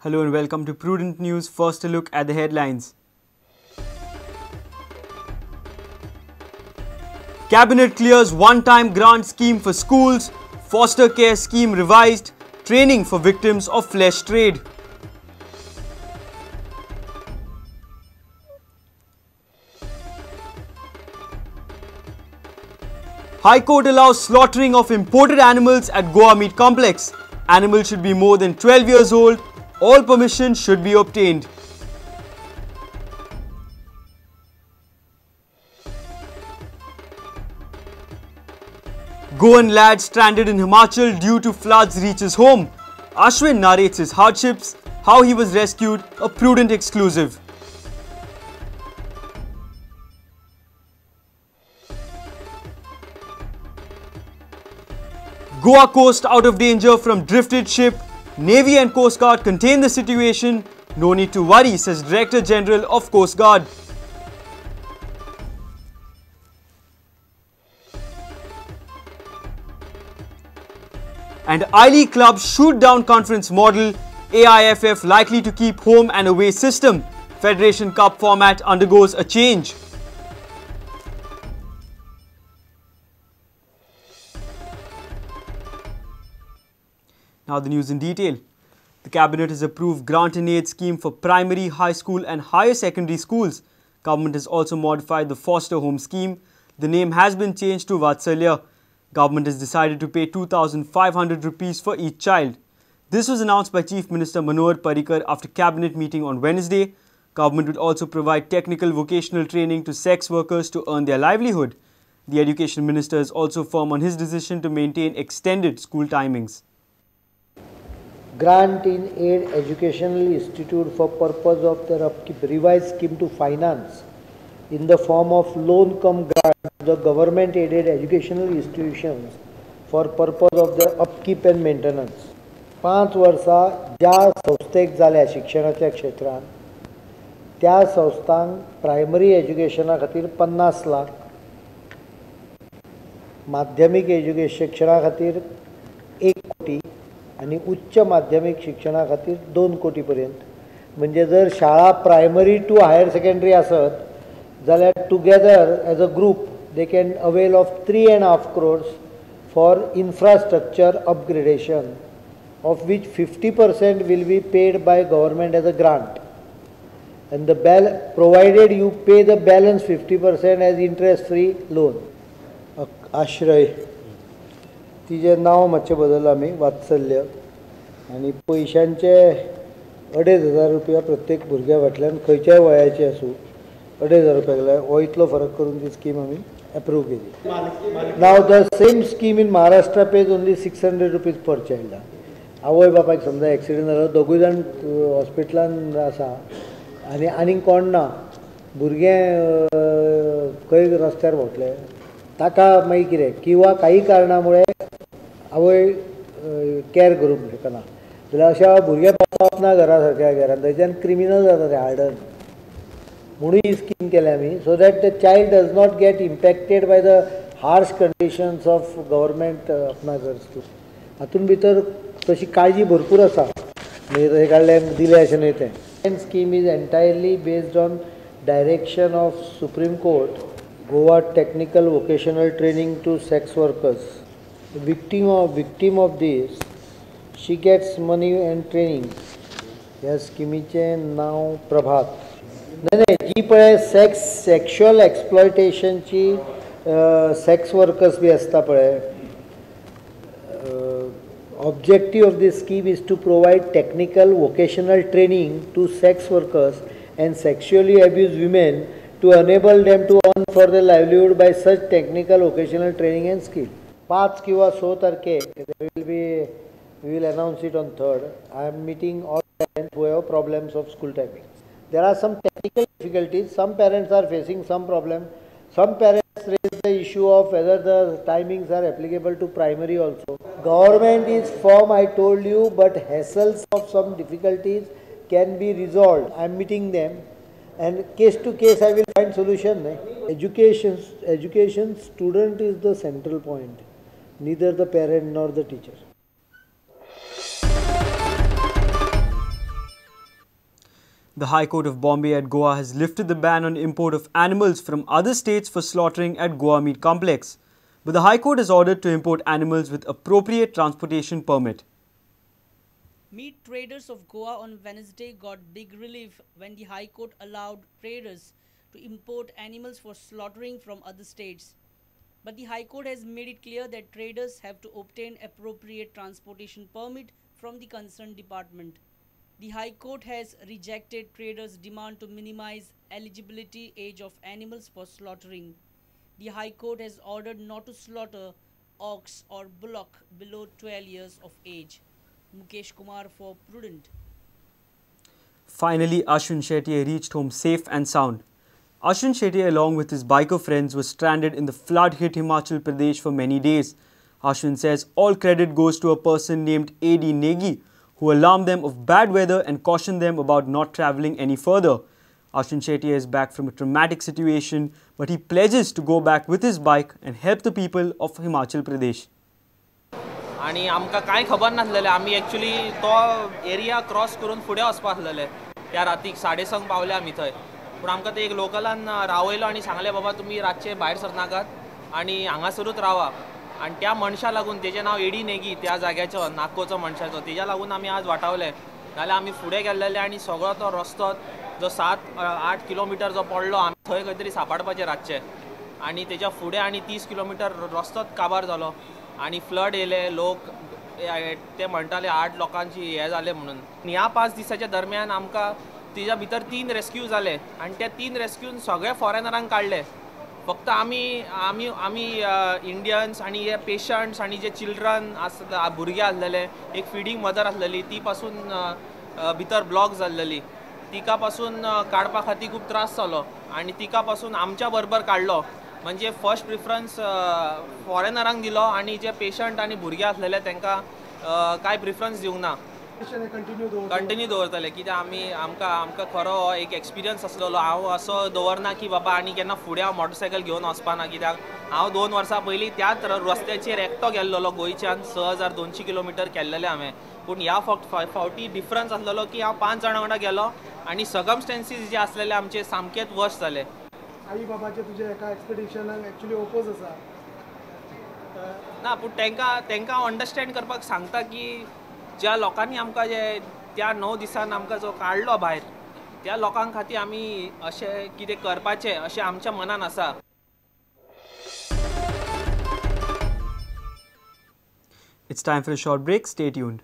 Hello and welcome to Prudent News. First a look at the headlines. Cabinet clears one-time grant scheme for schools, foster care scheme revised, training for victims of flesh trade. High Court allows slaughtering of imported animals at Goa Meat Complex. Animals should be more than 12 years old. All permission should be obtained. Goan lad stranded in Himachal due to floods reaches home. Ashwin narrates his hardships, how he was rescued, a Prudent exclusive. Goa coast out of danger from drifted ship. Navy and Coast Guard contain the situation. No need to worry, says Director General of Coast Guard. And I-League club shoot down conference model. AIFF likely to keep home and away system. Federation Cup format undergoes a change. Now the news in detail. The Cabinet has approved grant and aid scheme for primary, high school and higher secondary schools. Government has also modified the foster home scheme. The name has been changed to Vatsalya. Government has decided to pay 2,500 rupees for each child. This was announced by Chief Minister Manohar Parrikar after Cabinet meeting on Wednesday. Government will also provide technical vocational training to sex workers to earn their livelihood. The Education Minister is also firm on his decision to maintain extended school timings. Grant in aid educational institute for purpose of their upkeep, revised scheme to finance in the form of loan cum grant to the government aided educational institutions for purpose of their upkeep and maintenance. 5 वर्सां ज्या संस्थेक जाल्या शिक्षणाच्या क्षेत्रांत त्या संस्थांक primary एज्युकेशना खातीर 50 लाख, माध्यमीक शिक्षणा खातीर 1 कोटी आणि उच्च माध्यमिक शिक्षणा खातीर 2 कोटी पर्यंत. म्हणजे जर शाळा प्रायमरी टू हायर सेकंडरी आसत जाल्यार together as a group they can avail of 3.5 crores for infrastructure upgradation, of which 50% will be paid by government as a grant, and provided you pay the balance 50% as interest free loan. आश्रय तिजें नांव मातशें बदललां आमी, वात्सल्य, आनी पयशांचे 2,500 रुपया प्रत्येक भुरग्या फाटल्यान खंयच्याय वयाचे आसूं 2,500 रुपया गेल्यार हो इतलो फरक करून ती स्कीम आमी अप्रूव केली. नाव the same scheme in Maharashtra page only 600 rupees per child. आवय बापायक समजा एक्सिडेंट जालो, दोगूय जाण हॉस्पिटलान आसा आनी आनीक कोण ना, भुरगें खंय रस्त्यार भोंवतले, ताका मागीर कितें किंवा काही कारणामुळे आवय कॅर करूंक शकना जाल्यार अशा भुरगे पावप ना घरा सारक्या घरान, थंयच्यान क्रिमिनल जाता ते हार्डन. म्हणून ही स्कीम केल्या आमी, so that the child does not get impacted by the harsh conditions of government अपनागर्स. हातून भितर तशी काळजी भरपूर आसा, म्हणजे तशें काडलें दिलें अशें न्हय तें. Scheme is entirely based on direction of supreme court. Goa technical vocational training to sex workers. The victim of this, she gets money and training. ह्या स्किमीचें नांव प्रभात. नाही जी पळय सेक्शुअल एक्सप्लॉयटेशनची सेक्स वर्कर्स बी आसता पळय, objective of this scheme is to provide technical vocational training to sex workers and sexually abused women to enable them to earn for their livelihood by such technical vocational training and skill. 5 किंवा 6 तारखेक we will announce it on 3rd. I am meeting all parents who have problems of school timing. There are some technical difficulties. Some parents are facing some problem. Some parents raise the issue of whether the timings are applicable to primary also. Government is firm, I told you, but hassles of some difficulties can be resolved. I am meeting them. And case to case I will find solution. Education student is the central point, neither the parent nor the teacher. The High Court of Bombay at Goa has lifted the ban on import of animals from other states for slaughtering at Goa Meat Complex. But the High Court has ordered to import animals with appropriate transportation permit. Meat traders of Goa on Wednesday got big relief when the High Court allowed traders to import animals for slaughtering from other states. But the High Court has made it clear that traders have to obtain appropriate transportation permit from the concerned department. The High Court has rejected traders' demand to minimize eligibility age of animals for slaughtering. The High Court has ordered not to slaughter ox or bullock below 12 years of age. Mukesh Kumar for Prudent. Finally, Ashwin Shetty reached home safe and sound. Ashwin Shetty along with his biker friends were stranded in the flood-hit Himachal Pradesh for many days. Ashwin says all credit goes to a person named A.D. Negi, who alarmed them of bad weather and cautioned them about not travelling any further. Ashwin Shetty is back from a traumatic situation, but he pledges to go back with his bike and help the people of Himachal Pradesh. आणि आमकां कांय खबर नासलेलें आमी actually तो area cross करून फुडें वचपा आसलेले त्या रातीक 6:30 पावले आमी थंय पूण आमकां ते एक लोकलान रावयलो आनी सांगले बाबा तुमी रातचे भायर सरनाकात आनी हांगासरूच रावा आनी त्या मनशा लागून तेजें नांव एडी नेगी त्या जाग्याचो नाकोचो मनशाचो तेज्या लागून आमी आज वाटावले नाल्यार आमी फुडें गेल्लेले आनी सगळो तो रस्तो जो 7-8 किलोमिटर जो पडलो आमी थंय खंय तरी सांबाळपाचे रातचे आनी तेज्या फुडें आनी 30 किलोमिटर रस्तोच काबार जालो आणि फ्लड येले लोक ते म्हणटाले 8 लोकांची हे जाले म्हणून ह्या 5 दिसाच्या दरम्यान आमकां तिच्या भितर 3 रेस्क्यू जाले आणि त्या 3 रेस्क्यून सगळे फॉरेनरांक काडले फक्त आमी इंडियन्स आणि हे पेशंट्स आणि जे चिल्ड्रन आसता भुरगे आसलेले एक फिडींग मदर आसलेली ती पासून भितर ब्लॉक जाल्लेली तिका पासून काडपा खातीर खूब त्रास जालो आणि तिका पासून आमच्या बरोबर काडलो म्हणजे फर्स्ट प्रिफरन्स फॉरेनरांक दिलो आणि जे पेशंट आणि भुरगे आसलेले तांकां काय प्रिफरन्स दिवंक ना कंटिन्यू दवरतले कित्याक आमकां खरो एक एक्सपिरियन्स आसलेलो हांव असो दवरना की बाबा आनी केन्ना फुडें हांव मोटरसायकल घेवन वचपाना कित्याक हांव 2 वर्सां पयलीं त्याच रस्त्याचेर एकटो गेल्लो गोंयच्यान 6200 किलोमिटर केल्लेले हांवें पूण ह्या फावटी डिफरन्स आसलेलो की हांव 5 जाणां वांगडा गेलो आनी सर्कमस्टेन्सीस जे आसलेले आमचे सामकेच वर्स्ट जाले आई बाबाचे तुझे एका एक्सपेडिशनाक एक्चुअली ओपोज आसा ना पूण तांकां अंडरस्टँड करपाक सांगता की ज्या लोकांनी आमकां जे त्या 9 दिसान आमकां जो काडलो भायर त्या लोकां खातीर आमी अशें कितें करपाचें अशें आमच्या मनान आसा. It's time for a short break. Stay tuned.